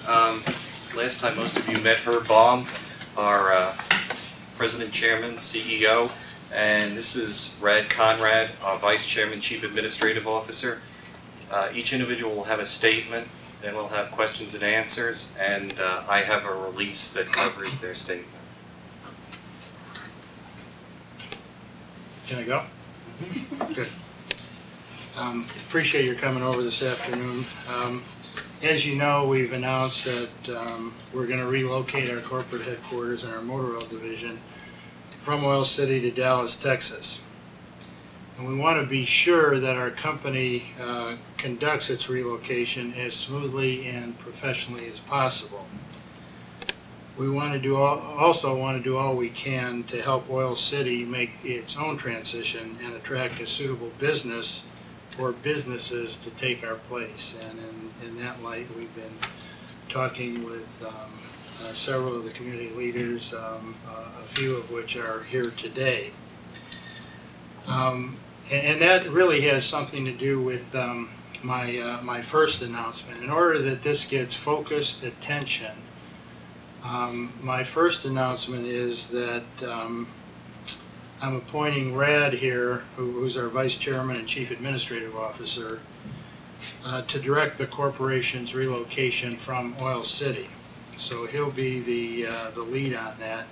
Last time most of you met Herb Baum, our President, Chairman, CEO, and this is Rad Conrad, our Vice Chairman, Chief Administrative Officer. Each individual will have a statement, then we'll have questions and answers, and I have a release that covers their statement. Can I go? Good. Appreciate your coming over this afternoon. As you know, we've announced that we're going to relocate our corporate headquarters and our motor oil division from Oil City to Dallas, Texas. And we want to be sure that our company conducts its relocation as smoothly and professionally as possible. We want to do also want to do all we can to help Oil City make its own transition and attract a suitable business or businesses to take our place. And in that light, we've been talking with several of the community leaders, a few of which are here today. And that really has something to do with my first announcement. In order that this gets focused attention, my first announcement is that I'm appointing Rad here, who's our Vice Chairman and Chief Administrative Officer, to direct the corporation's relocation from Oil City. So he'll be the lead on that.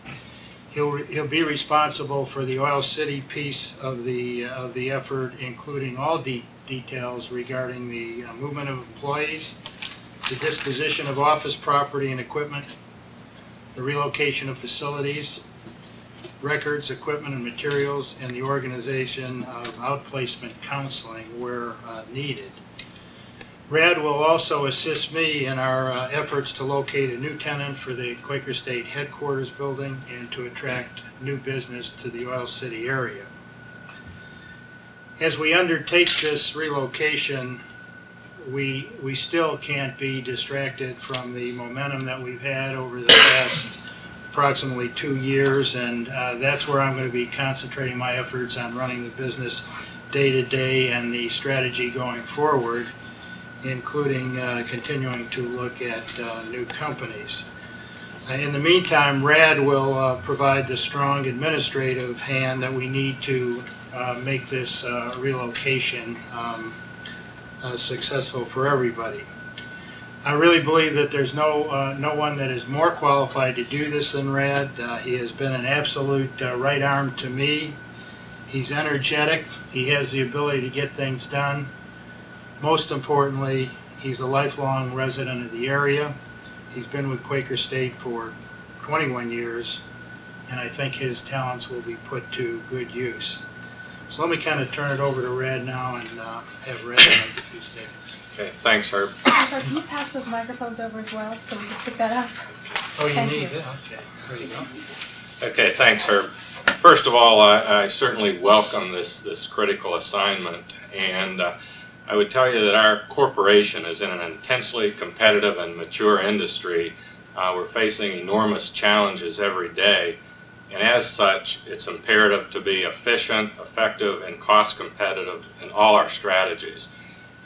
He'll be responsible for the Oil City piece of the effort, including all details regarding the movement of employees, the disposition of office property and equipment, the relocation of facilities, records, equipment, and materials, and the organization of outplacement counseling where needed. Rad will also assist me in our efforts to locate a new tenant for the Quaker State headquarters building and to attract new business to the Oil City area. As we undertake this relocation, we still can't be distracted from the momentum that we've had over the past approximately 2 years, and that's where I'm going to be concentrating my efforts on running the business day to day and the strategy going forward, including continuing to look at new companies. In the meantime, Rad will provide the strong administrative hand that we need to make this relocation successful for everybody. I really believe that there's no one that is more qualified to do this than Rad. He has been an absolute right arm to me. He's energetic. He has the ability to get things done. Most importantly, he's a lifelong resident of the area. He's been with Quaker State for 21 years, and I think his talents will be put to good use. So let me kind of turn it over to Rad now and have Rad make a few statements. Okay, thanks, Herb. Sorry, can you pass those microphones over as well so we can pick that up? Oh, you Thank need you. it? Okay, there you go. Okay, thanks, Herb. First of all, I certainly welcome this critical assignment, and I would tell you that our corporation is in an intensely competitive and mature industry. We're facing enormous challenges every day, and as such, it's imperative to be efficient, effective, and cost competitive in all our strategies.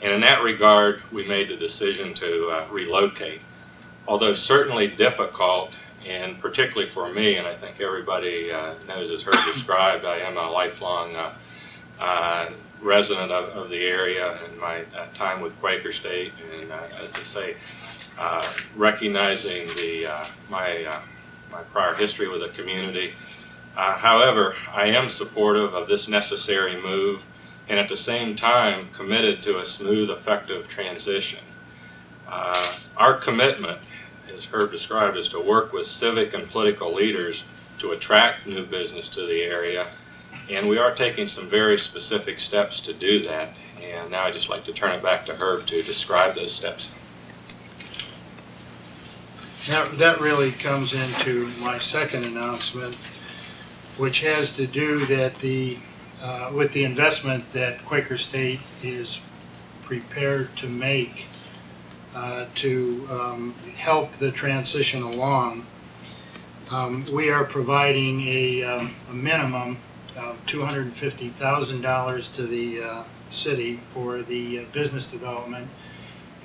And in that regard, we made the decision to relocate. Although certainly difficult, and particularly for me, and I think everybody knows, as Herb described, I am a lifelong resident of the area in my time with Quaker State, and to say, recognizing my prior history with the community. However, I am supportive of this necessary move, and at the same time committed to a smooth, effective transition. Our commitment, as Herb described, is to work with civic and political leaders to attract new business to the area, and we are taking some very specific steps to do that. And now I'd just like to turn it back to Herb to describe those steps. That really comes into my second announcement, which has to do with the investment that Quaker State is prepared to make to help the transition along. We are providing a minimum of $250,000 to the city for the business development,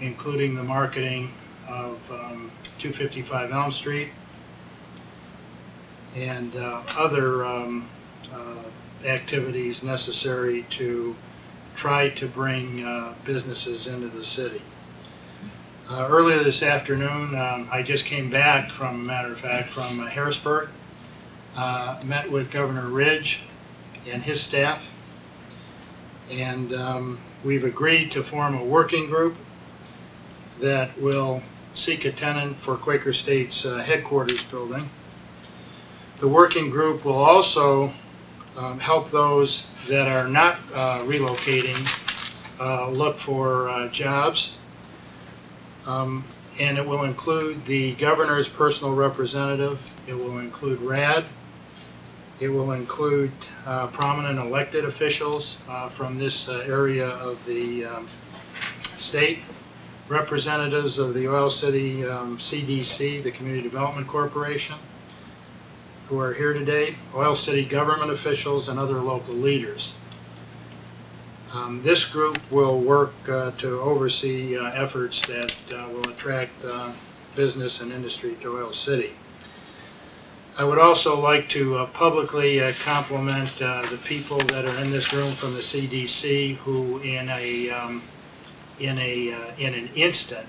including the marketing, of 255 Elm Street, and other activities necessary to try to bring businesses into the city. Earlier this afternoon, I just came back, from Harrisburg, met with Governor Ridge and his staff, and we've agreed to form a working group that will seek a tenant for Quaker State's headquarters building. The working group will also help those that are not relocating look for jobs. And it will include the governor's personal representative. It will include RAD. It will include prominent elected officials from this area of the state, representatives of the Oil City CDC, the Community Development Corporation, who are here today, Oil City government officials, and other local leaders. This group will work to oversee efforts that will attract business and industry to Oil City. I would also like to publicly compliment the people that are in this room from the CDC who in an instant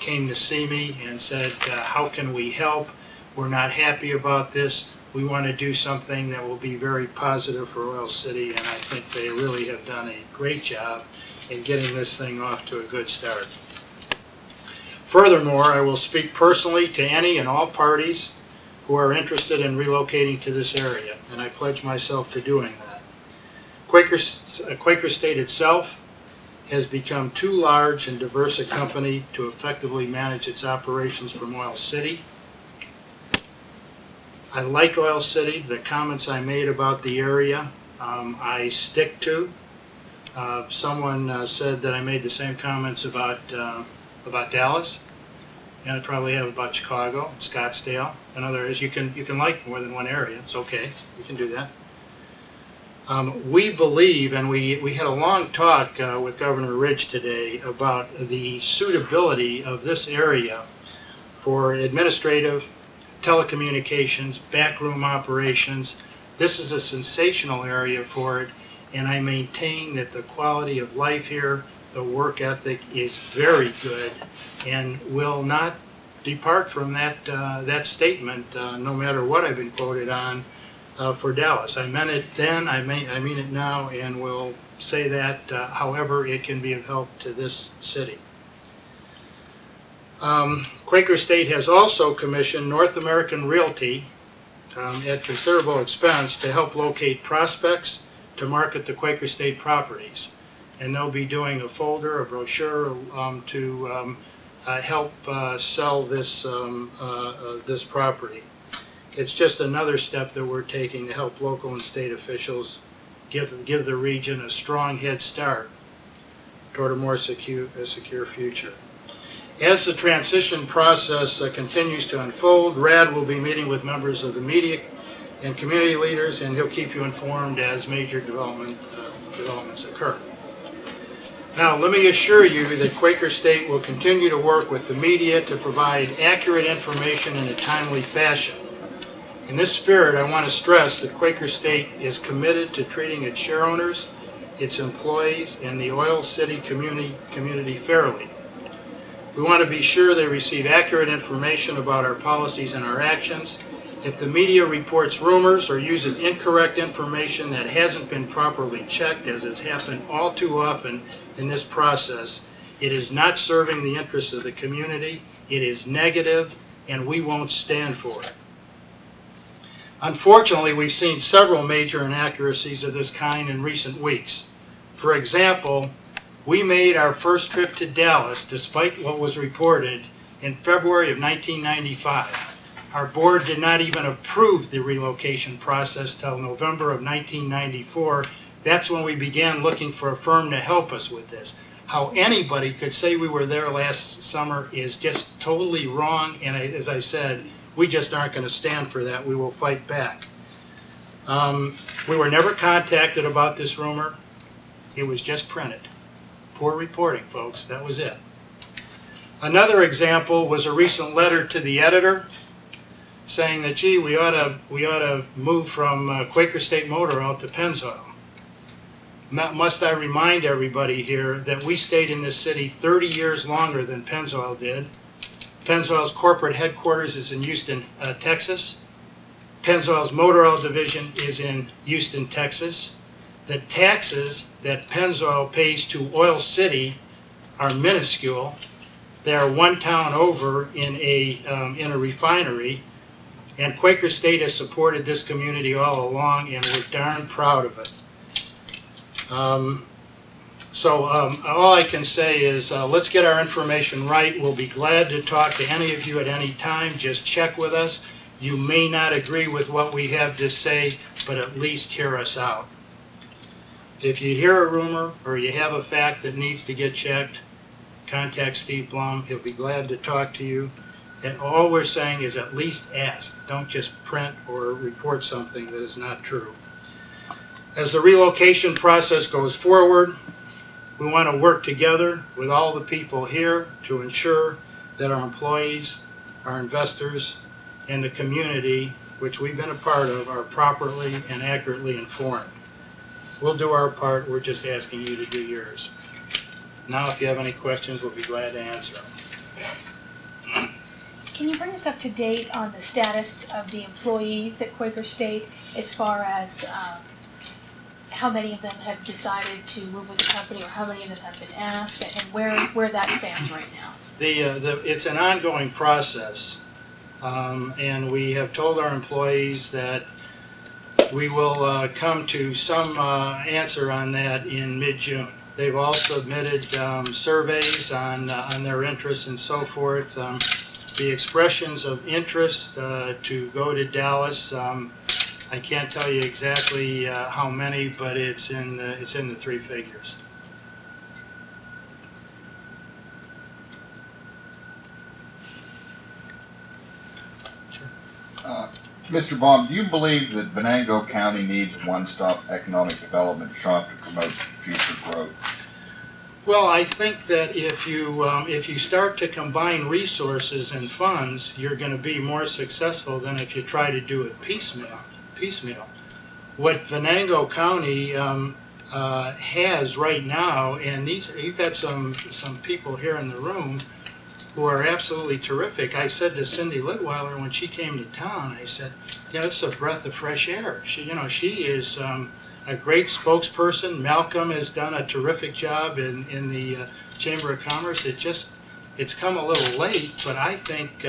came to see me and said, how can we help? We're not happy about this. We want to do something that will be very positive for Oil City, and I think they really have done a great job in getting this thing off to a good start. Furthermore, I will speak personally to any and all parties who are interested in relocating to this area, and I pledge myself to doing that. Quaker State itself has become too large and diverse a company to effectively manage its operations from Oil City. I like Oil City. The comments I made about the area, I stick to. Someone said that I made the same comments about Dallas, and I probably have about Chicago, Scottsdale, and other areas. You can like more than one area. It's okay. You can do that. We believe, and we had a long talk with Governor Ridge today about the suitability of this area for administrative, telecommunications, backroom operations. This is a sensational area for it, and I maintain that the quality of life here, the work ethic is very good, and will not depart from that statement, no matter what I've been quoted on for Dallas. I meant it then, I mean it now, and will say that however it can be of help to this city. Quaker State has also commissioned North American Realty at considerable expense to help locate prospects to market the Quaker State properties. And they'll be doing a folder, a brochure to help sell this property. It's just another step that we're taking to help local and state officials give the region a strong head start toward a more secure future. As the transition process continues to unfold, RAD will be meeting with members of the media and community leaders, and he'll keep you informed as major developments occur. Now, let me assure you that Quaker State will continue to work with the media to provide accurate information in a timely fashion. In this spirit, I want to stress that Quaker State is committed to treating its shareowners, its employees, and the Oil City community fairly. We want to be sure they receive accurate information about our policies and our actions. If the media reports rumors or uses incorrect information that hasn't been properly checked, as has happened all too often in this process, it is not serving the interests of the community, it is negative, and we won't stand for it. Unfortunately, we've seen several major inaccuracies of this kind in recent weeks. For example, we made our first trip to Dallas, despite what was reported, in February of 1995. Our board did not even approve the relocation process till November of 1994. That's when we began looking for a firm to help us with this. How anybody could say we were there last summer is just totally wrong, and as I said, we just aren't going to stand for that. We will fight back. We were never contacted about this rumor. It was just printed. Poor reporting, folks. That was it. Another example was a recent letter to the editor saying that, gee, we ought to move from Quaker State Motor Oil to Pennzoil. Must I remind everybody here that we stayed in this city 30 years longer than Pennzoil did. Pennzoil's corporate headquarters is in Houston, Texas. Pennzoil's motor oil division is in Houston, Texas. The taxes that Pennzoil pays to Oil City are minuscule. They are one town over in a refinery, and Quaker State has supported this community all along, and we're darn proud of it. All I can say is let's get our information right. We'll be glad to talk to any of you at any time. Just check with us. You may not agree with what we have to say, but at least hear us out. If you hear a rumor or you have a fact that needs to get checked, contact Steve Baum. He'll be glad to talk to you. And all we're saying is at least ask. Don't just print or report something that is not true. As the relocation process goes forward, we want to work together with all the people here to ensure that our employees, our investors, and the community, which we've been a part of, are properly and accurately informed. We'll do our part. We're just asking you to do yours. Now, if you have any questions, we'll be glad to answer them. Can you bring us up to date on the status of the employees at Quaker State as far as how many of them have decided to move with the company, or how many of them have been asked, and where that stands right now? It's an ongoing process, and we have told our employees that we will come to some answer on that in mid-June. They've all submitted surveys on their interests and so forth. The expressions of interest to go to Dallas, I can't tell you exactly how many, but it's in the three figures. Mr. Baum, do you believe that Venango County needs a one-stop economic development shop to promote future growth? Well, I think that if you start to combine resources and funds, you're going to be more successful than if you try to do it piecemeal. What Venango County has right now, and you've got some people here in the room who are absolutely terrific. I said to Cindy Litweiler when she came to town, I said, it's a breath of fresh air. She is a great spokesperson. Malcolm has done a terrific job in the Chamber of Commerce. It's come a little late, but I think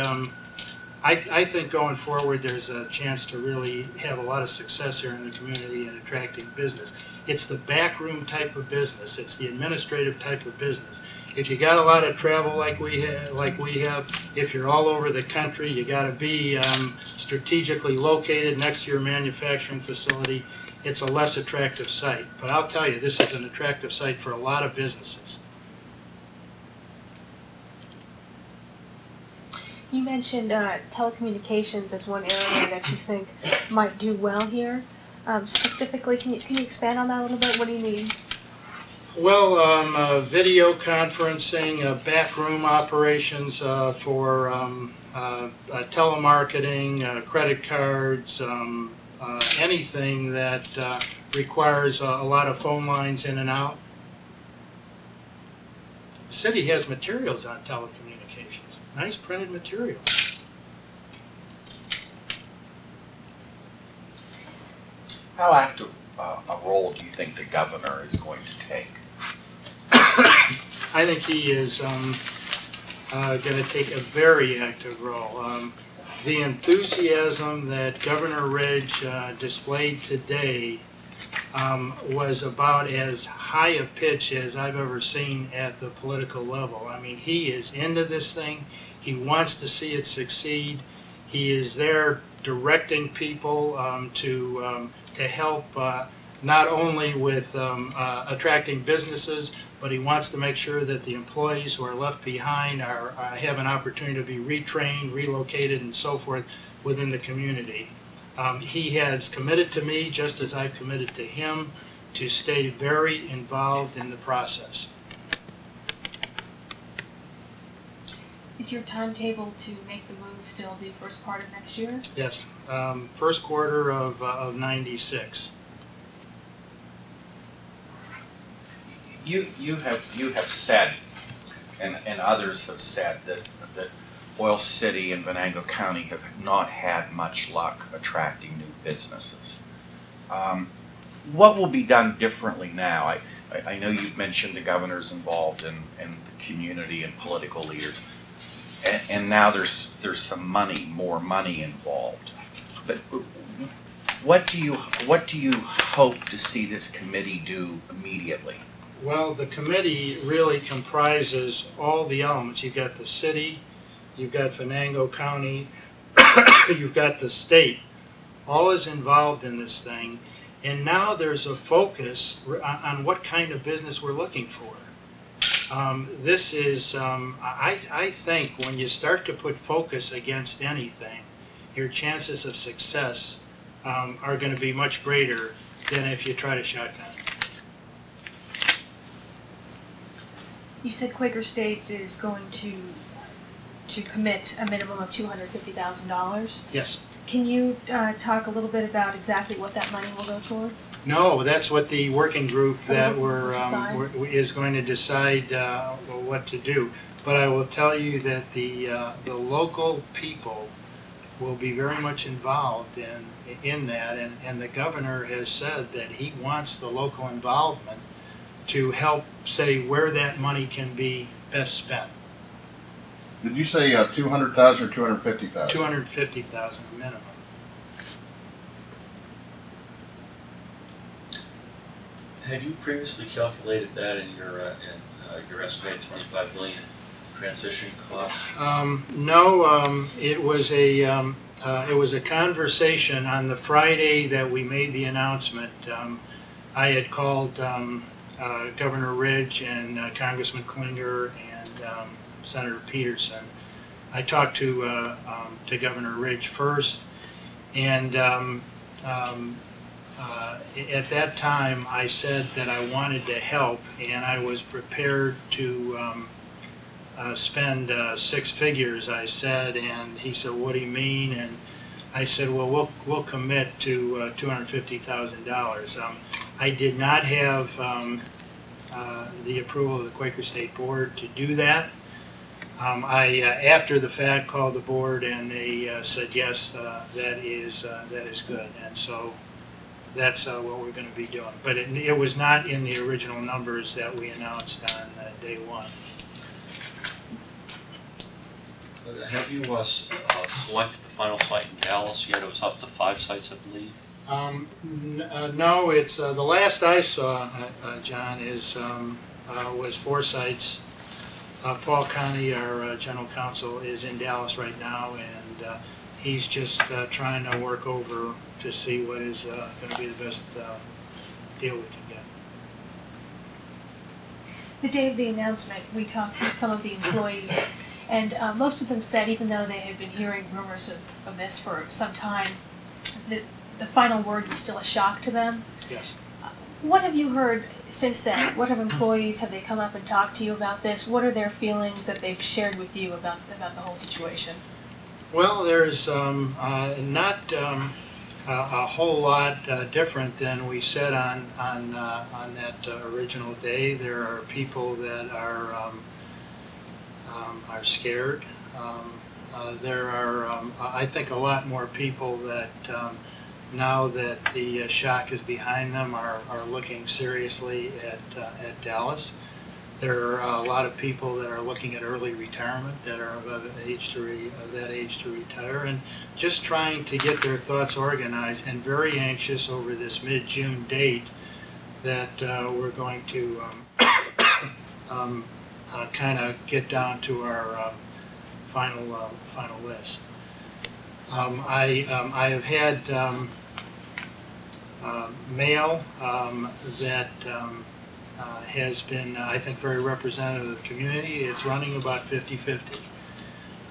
I think going forward there's a chance to really have a lot of success here in the community in attracting business. It's the backroom type of business. It's the administrative type of business. If you got a lot of travel like we have, if you're all over the country, you got to be strategically located next to your manufacturing facility. It's a less attractive site. But I'll tell you, this is an attractive site for a lot of businesses. You mentioned telecommunications as one area that you think might do well here. Specifically, can you expand on that a little bit? What do you mean? Well, video conferencing, backroom operations for telemarketing, credit cards, anything that requires a lot of phone lines in and out. The city has materials on telecommunications, nice printed material. How active a role do you think the governor is going to take? I think he is going to take a very active role. The enthusiasm that Governor Ridge displayed today was about as high a pitch as I've ever seen at the political level. I mean, he is into this thing. He wants to see it succeed. He is there directing people to help not only with attracting businesses, but he wants to make sure that the employees who are left behind have an opportunity to be retrained, relocated, and so forth within the community. He has committed to me, just as I've committed to him, to stay very involved in the process. Is your timetable to make the move still the first part of next year? Yes, first quarter of 96. You have said, and others have said that Oil City and Venango County have not had much luck attracting new businesses. What will be done differently now? I know you've mentioned the governor's involved and the community and political leaders, and now there's some more money involved. But what do you hope to see this committee do immediately? Well, the committee really comprises all the elements. You've got the city, you've got Venango County, you've got the state. All is involved in this thing. And now there's a focus on what kind of business we're looking for. This is, I think when you start to put focus against anything, your chances of success are going to be much greater than if you try to shotgun. You said Quaker State is going to commit a minimum of $250,000. Yes. Can you talk a little bit about exactly what that money will go towards? No, that's what the working group that Decide? is going to decide what to do. But I will tell you that the local people will be very much involved in that, and the governor has said that he wants the local involvement to help say where that money can be best spent. Did you say 200,000 or 250,000? 250,000 minimum. Had you previously calculated that in your estimated 25 million transition cost? No, it was a conversation on the Friday that we made the announcement. I had called Governor Ridge and Congressman Klinger and Senator Peterson. I talked to Governor Ridge first, and at that time I said that I wanted to help, and I was prepared to spend six figures, I said, and he said, "What do you mean?" And I said, "Well, we'll commit to $250,000." I did not have the approval of the Quaker State Board to do that. I, after the fact, called the board, and they said yes, that is good, and so that's what we're going to be doing. But it was not in the original numbers that we announced on day one. Have you selected the final site in Dallas yet? It was up to 5 sites, I believe. No, it's the last I saw, John, was 4 sites. Paul Conti, our general counsel, is in Dallas right now, and he's just trying to work over to see what is going to be the best deal we can get. The day of the announcement, we talked with some of the employees, and most of them said, even though they had been hearing rumors of this for some time, that the final word was still a shock to them. Yes. What have you heard since then? What have employees, have they come up and talked to you about this? What are their feelings that they've shared with you about the whole situation? Well, there's not a whole lot different than we said on that original day. There are people that are scared. There are, I think, a lot more people that now that the shock is behind them are looking seriously at Dallas. There are a lot of people that are looking at early retirement, that are of that age to retire, and just trying to get their thoughts organized, and very anxious over this mid-June date that we're going to kind of get down to our final list. I have had mail that has been, I think, very representative of the community. It's running about 50-50.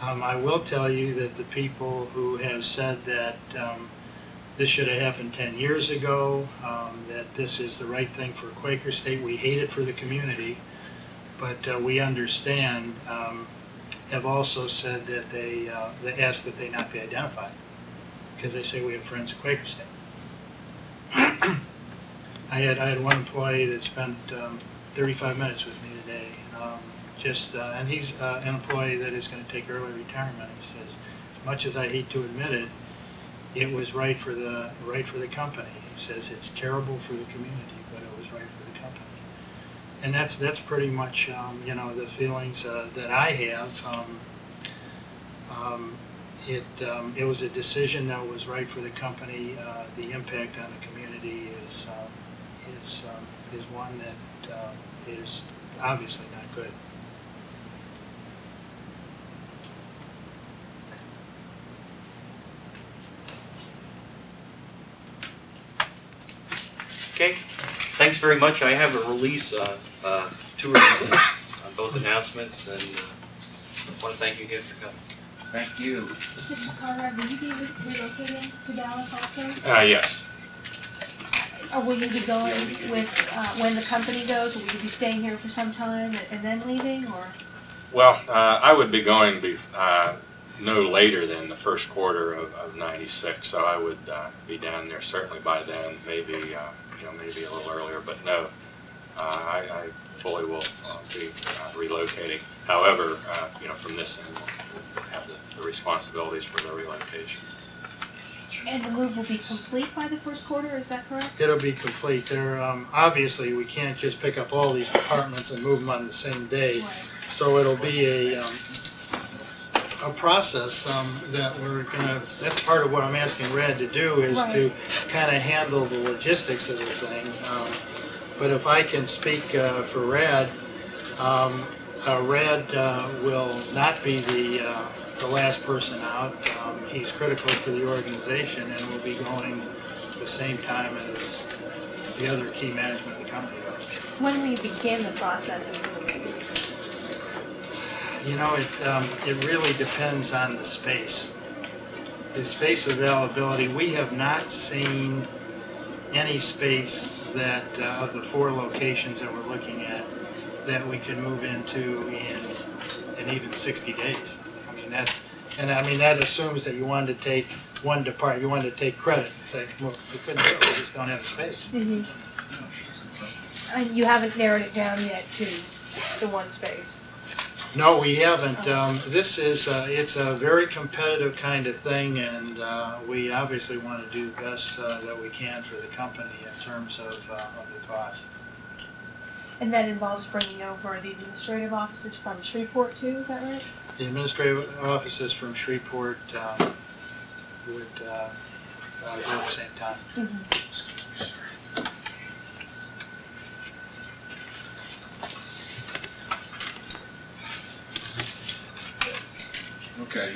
I will tell you that the people who have said that this should have happened 10 years ago, that this is the right thing for Quaker State, we hate it for the community, but we understand have also said that they ask that they not be identified, because they say we have friends at Quaker State. I had one employee that spent 35 minutes with me today, and he's an employee that is going to take early retirement. He says, as much as I hate to admit it, it was right for the company. He says it's terrible for the community, but it was right for the company. And that's pretty much the feelings that I have. It was a decision that was right for the company. The impact on the community is one that is obviously not good. Okay, thanks very much. I have a release, two releases on both announcements, and I want to thank you again for coming. Thank you. Mr. Conrad, will you be relocating to Dallas also? Yes. Or will you be going with, when the company goes, or will you be staying here for some time and then leaving, or? Well, I would be going no later than the first quarter of '96, so I would be down there certainly by then, maybe maybe a little earlier, but no, I fully will be relocating. However, from this end, we'll have the responsibilities for the relocation. And the move will be complete by the first quarter, is that correct? It'll be complete. Obviously, we can't just pick up all these departments and move them on the same day. Right. So it'll be a process that we're gonna. That's part of what I'm asking Red to do, is to kind of handle the logistics of the thing. But if I can speak for Red, Red will not be the last person out. He's critical to the organization and will be going the same time as the other key management of the company. When will you begin the process of moving? It really depends on the space. The space availability, we have not seen any space that, of the 4 locations that we're looking at, that we could move into in even 60 days. That assumes that you wanted to take one department, you wanted to take credit and say, well, we couldn't do it, we just don't have the space. Mm-hmm. And you haven't narrowed it down yet to the one space? No, we haven't. It's a very competitive kind of thing, and we obviously want to do the best that we can for the company in terms of the cost. And that involves bringing over the administrative offices from Shreveport too, is that right? The administrative offices from Shreveport would go at the same time. Mm-hmm. Okay.